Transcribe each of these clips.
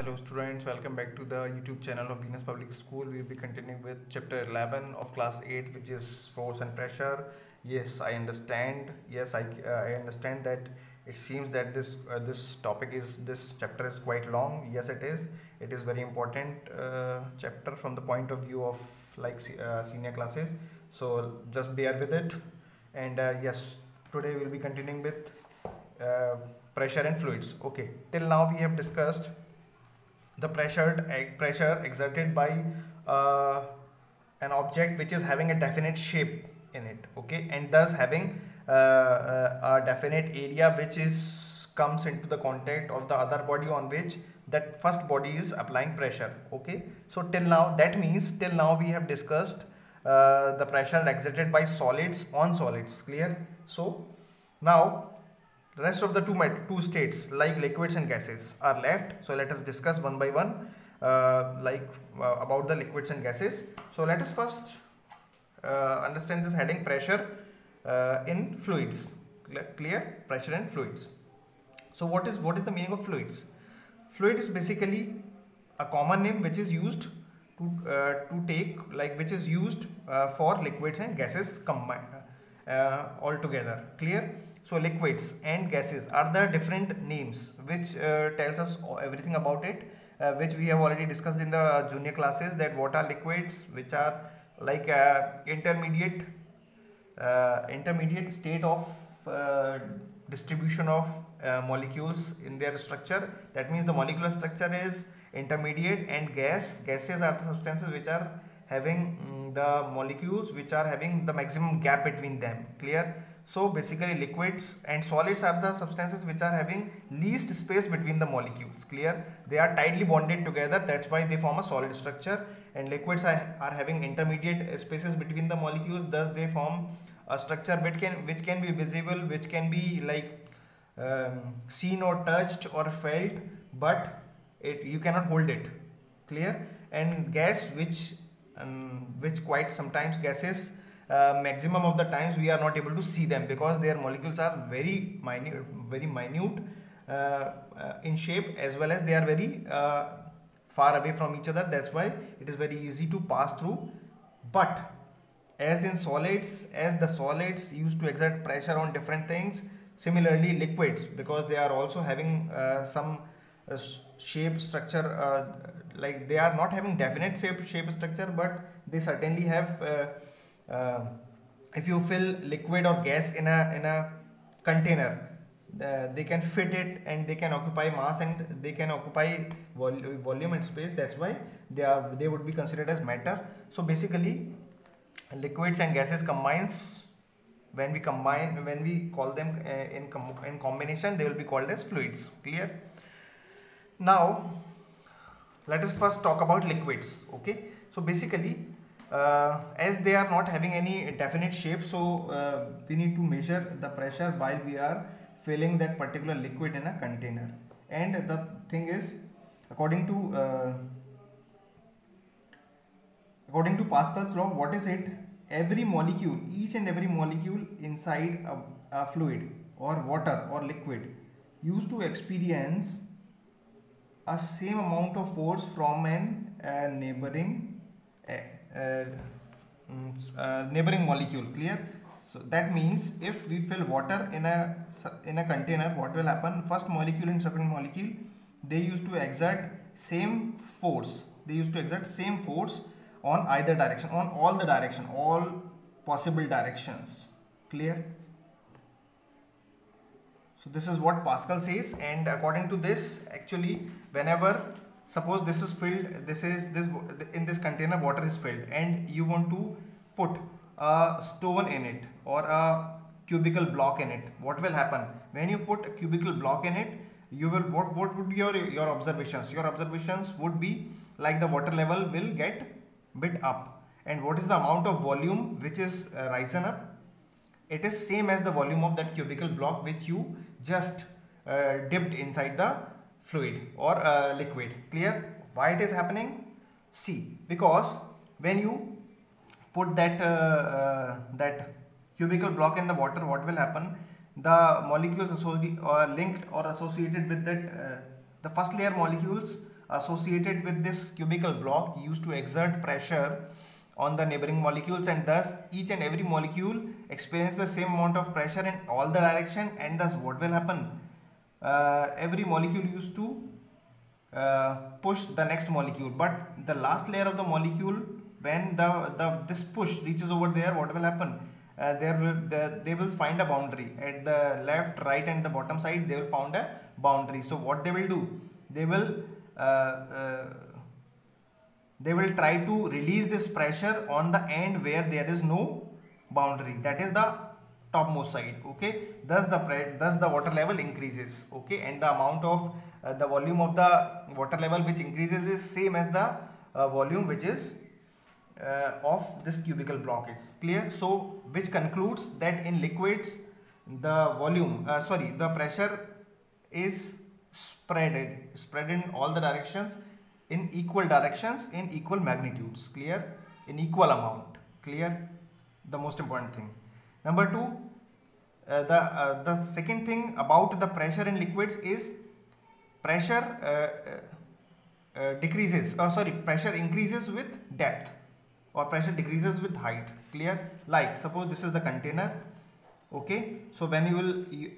Hello students, welcome back to the YouTube channel of Venus Public School. We will be continuing with chapter 11 of class 8, which is force and pressure. Yes, I understand. Yes, I understand that it seems that this chapter is quite long. Yes, it is. It is very important chapter from the point of view of senior classes. So just bear with it. And yes, today we will be continuing with uh, pressure and fluids. Okay, till now we have discussed the pressure exerted by uh, an object which is having a definite shape in it, okay, and thus having a definite area which is comes into the contact of the other body on which that first body is applying pressure. Okay, so till now, that means till now we have discussed the pressure exerted by solids on solids. Clear? So now rest of the two states like liquids and gases are left. So let us discuss one by one about the liquids and gases. So let us first understand this heading, pressure in fluids. Clear? Pressure in fluids. So what is the meaning of fluids? Fluid is basically a common name which is used which is used for liquids and gases combined all together. Clear? So liquids and gases are the different names which tells us everything about it, which we have already discussed in the junior classes, that what are liquids, which are like intermediate state of distribution of molecules in their structure. That means the molecular structure is intermediate, and gases are the substances which are having the molecules which are having the maximum gap between them. Clear? So basically liquids and solids are the substances which are having least space between the molecules. Clear? They are tightly bonded together, that's why they form a solid structure, and liquids are having intermediate spaces between the molecules, thus they form a structure which can be visible, which can be seen or touched or felt, but you cannot hold it. Clear? And gas, which quite sometimes gases, maximum of the times we are not able to see them because their molecules are very minute in shape, as well as they are very far away from each other. That's why it is very easy to pass through. But as in solids, as the solids used to exert pressure on different things, similarly liquids, because they are also having some shape structure, like they are not having definite shape structure, but they certainly have if you fill liquid or gas in a container, they can fit it and they can occupy mass and they can occupy volume and space. That's why they would be considered as matter. So basically liquids and gases combines, when we call them in combination, they will be called as fluids. Clear? Now let us first talk about liquids. Okay, so basically as they are not having any definite shape, so we need to measure the pressure while we are filling that particular liquid in a container. And the thing is, according to Pascal's law, what is it? Each and every molecule inside a fluid or water or liquid used to experience a same amount of force from an neighboring molecule. Clear? So that means if we fill water in a container, what will happen? First molecule and second molecule, they used to exert same force. On either direction, on all possible directions. Clear? So this is what Pascal says, and according to this, actually, whenever suppose this is filled, in this container water is filled, and you want to put a stone in it or a cubical block in it, what will happen? When you put a cubical block in it, you will what would be your observations? Your observations would be like the water level will get bit up, and what is the amount of volume which is risen up? It is same as the volume of that cubical block which you just dipped inside the fluid or liquid. Clear? Why it is happening? See, because when you put that cubical block in the water, what will happen? The molecules linked or associated with that the first layer molecules associated with this cubical block used to exert pressure on the neighboring molecules, and thus each and every molecule experience the same amount of pressure in all the direction, and thus what will happen? Every molecule used to push the next molecule, but the last layer of the molecule, when this push reaches over there, what will happen? They will find a boundary at the left, right and the bottom side. They will found a boundary. So what they will do, they will try to release this pressure on the end where there is no boundary, that is the topmost side. Okay, thus the water level increases. Okay, and the amount of the volume of the water level which increases is same as the volume which is of this cubical block is. Clear? So which concludes that in liquids the the pressure is spread in all the directions, in equal directions, in equal magnitudes. Clear? In equal amount. Clear? The most important thing. Number two, the second thing about the pressure in liquids is pressure pressure increases with depth, or pressure decreases with height. Clear? Like suppose this is the container. Okay, so when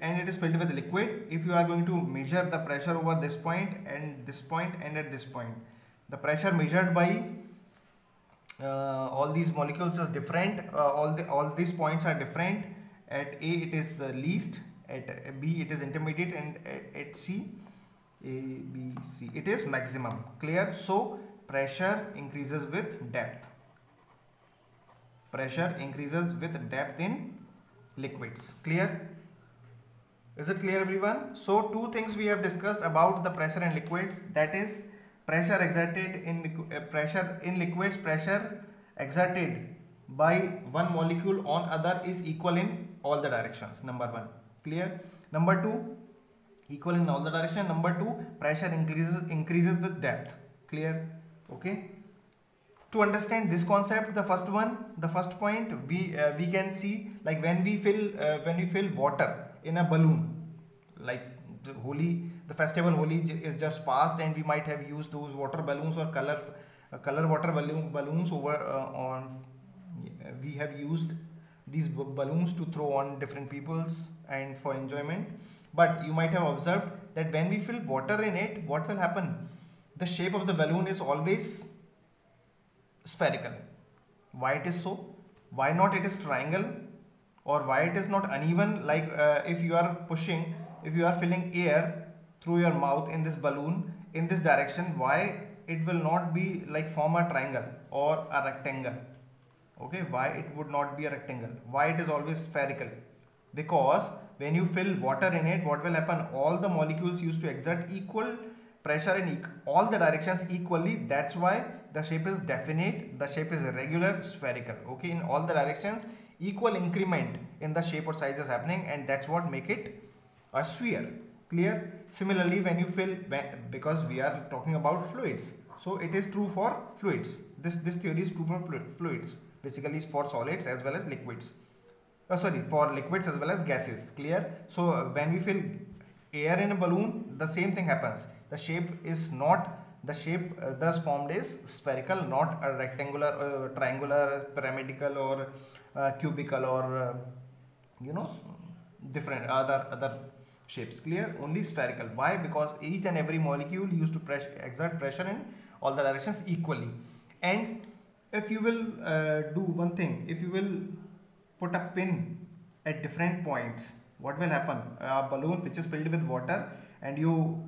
and it is filled with liquid, if you are going to measure the pressure over this point and this point and at this point, the pressure measured by all these molecules is different. All these points are different. At A it is least, at B it is intermediate, and at C, A, B, C, it is maximum. Clear? So pressure increases with depth. Pressure increases with depth in liquids. Clear? Is it clear, everyone? So two things we have discussed about the pressure in liquids, that is pressure exerted in liquids, pressure exerted by one molecule on other is equal in all the directions. Number one. Clear? Number two, equal in all the direction. Number two, pressure increases with depth. Clear? Okay. To understand this concept, the first point we can see, like when we fill water in a balloon, like the festival Holi is just passed, and we might have used those water balloons or color water balloons over we have used these balloons to throw on different peoples and for enjoyment. But you might have observed that when we fill water in it, what will happen? The shape of the balloon is always spherical. Why it is so? Why not it is triangle? Or why it is not uneven? Like if you are filling air through your mouth in this balloon in this direction, why it will not be like form a triangle or a rectangle? Okay, why it would not be a rectangle? Why it is always spherical? Because when you fill water in it, what will happen? All the molecules used to exert equal pressure in all the directions equally. That's why the shape is definite, the shape is irregular, spherical. Okay, in all the directions equal increment in the shape or size is happening, and that's what make it a sphere. Clear? Similarly, when you fill, because we are talking about fluids, so it is true for fluids. This theory is true for fluids, basically for solids as well as liquids. For liquids as well as gases. Clear? So when we fill air in a balloon, the same thing happens. The shape is not, the shape thus formed is spherical, not a rectangular, triangular, pyramidal, or cubical, or different other shapes. Clear? Only spherical. Why? Because each and every molecule used to exert pressure in all the directions equally. And if you will do one thing, if you will put a pin at different points, what will happen? A balloon which is filled with water, and you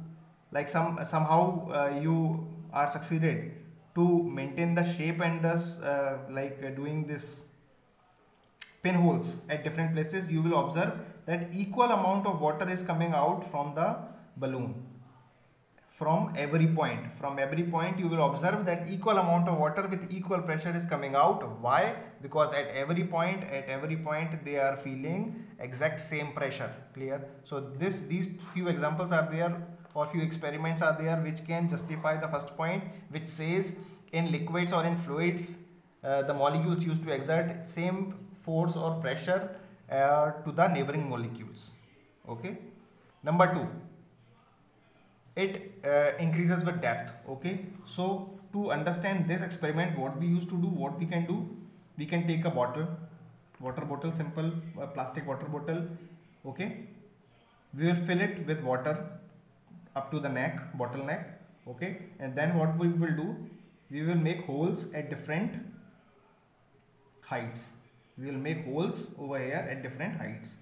like somehow you are succeeded to maintain the shape, and thus doing this pinholes at different places, you will observe that equal amount of water is coming out from the balloon. From every point you will observe that equal amount of water with equal pressure is coming out. Why? Because at every point they are feeling exact same pressure. Clear? So these few examples are there, or few experiments are there, which can justify the first point, which says in liquids or in fluids the molecules used to exert same force or pressure to the neighboring molecules. Okay. Number two, it increases with depth. Okay, so to understand this experiment, what we used to do, what we can do, we can take a bottle, water bottle, simple plastic water bottle. Okay, we will fill it with water up to the neck, bottle neck. Okay, and then what we will do, we will make holes at different heights. We will make holes over here at different heights,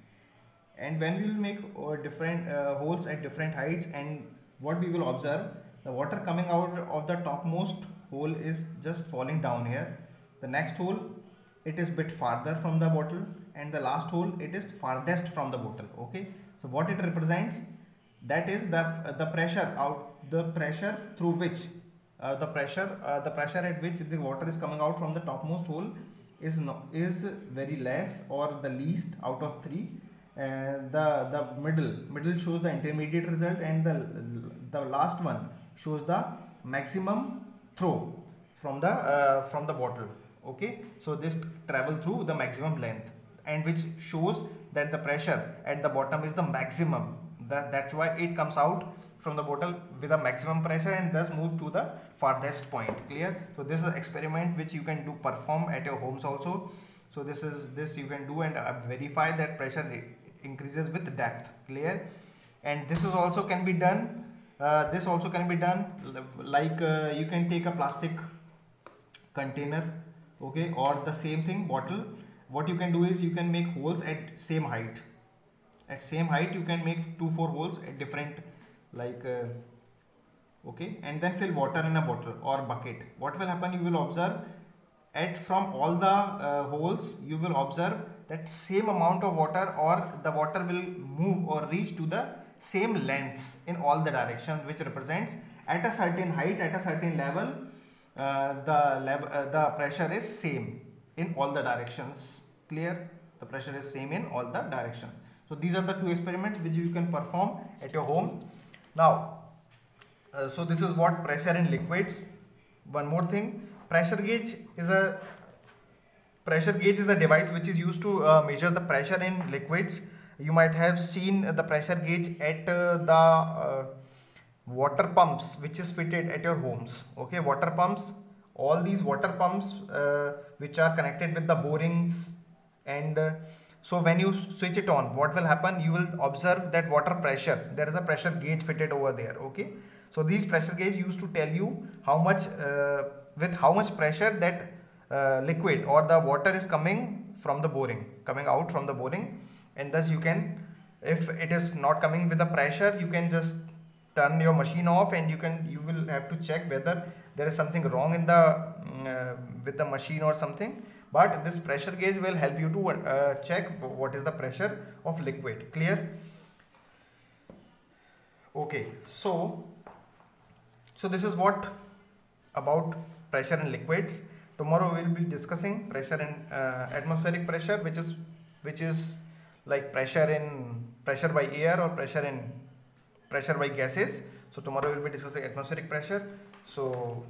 and when we will make different holes at different heights, and what we will observe, the water coming out of the topmost hole is just falling down here. The next hole, it is bit farther from the bottle, and the last hole, it is farthest from the bottle. Okay, so what it represents, that is the pressure through which the pressure at which the water is coming out from the topmost hole is very less, or the least out of three. The middle shows the intermediate result, and the last one shows the maximum throw from the bottle. Okay, so this travel through the maximum length, and which shows that the pressure at the bottom is the maximum. That's why it comes out from the bottle with a maximum pressure and thus move to the farthest point. Clear? So this is an experiment which you can perform at your homes also. So this you can do and verify that pressure increases with depth. Clear? And this is also can be done. This also can be done like you can take a plastic container, okay, or the same thing, bottle. What you can do is you can make holes at same height. At same height you can make 2-4 holes at different, like okay, and then fill water in a bottle or bucket. What will happen, you will observe from all the holes, you will observe that same amount of water, or the water will move or reach to the same lengths in all the directions, which represents at a certain height, at a certain level, the pressure is same in all the directions. Clear? The pressure is same in all the directions. So these are the two experiments which you can perform at your home. Now, so this is what pressure in liquids. One more thing, pressure gauge is a device which is used to measure the pressure in liquids. You might have seen the pressure gauge at the water pumps which is fitted at your homes. Okay, water pumps, all these water pumps which are connected with the borings, and so when you switch it on, what will happen, you will observe that water pressure, there is a pressure gauge fitted over there. Okay, so these pressure gauge used to tell you how much with how much pressure that liquid or the water is coming out from the boring, and thus you can, if it is not coming with the pressure, you can just turn your machine off, and you will have to check whether there is something wrong in the with the machine or something. But this pressure gauge will help you to check what is the pressure of liquid. Clear? Okay, so this is what about pressure in liquids. Tomorrow we will be discussing pressure in atmospheric pressure, which is like pressure by air or pressure by gases. So tomorrow we will be discussing atmospheric pressure. So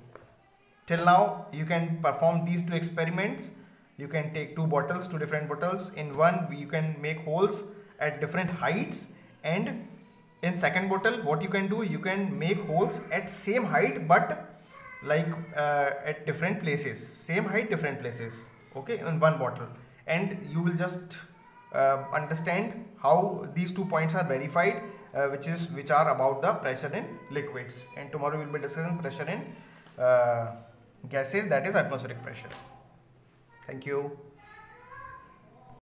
till now you can perform these two experiments. You can take two different bottles. In one you can make holes at different heights, and in second bottle what you can do, you can make holes at same height but like at different places, same height different places, okay, in one bottle, and you will just understand how these 2 points are verified, which are about the pressure in liquids. And tomorrow we will be discussing pressure in gases, that is atmospheric pressure. Thank you.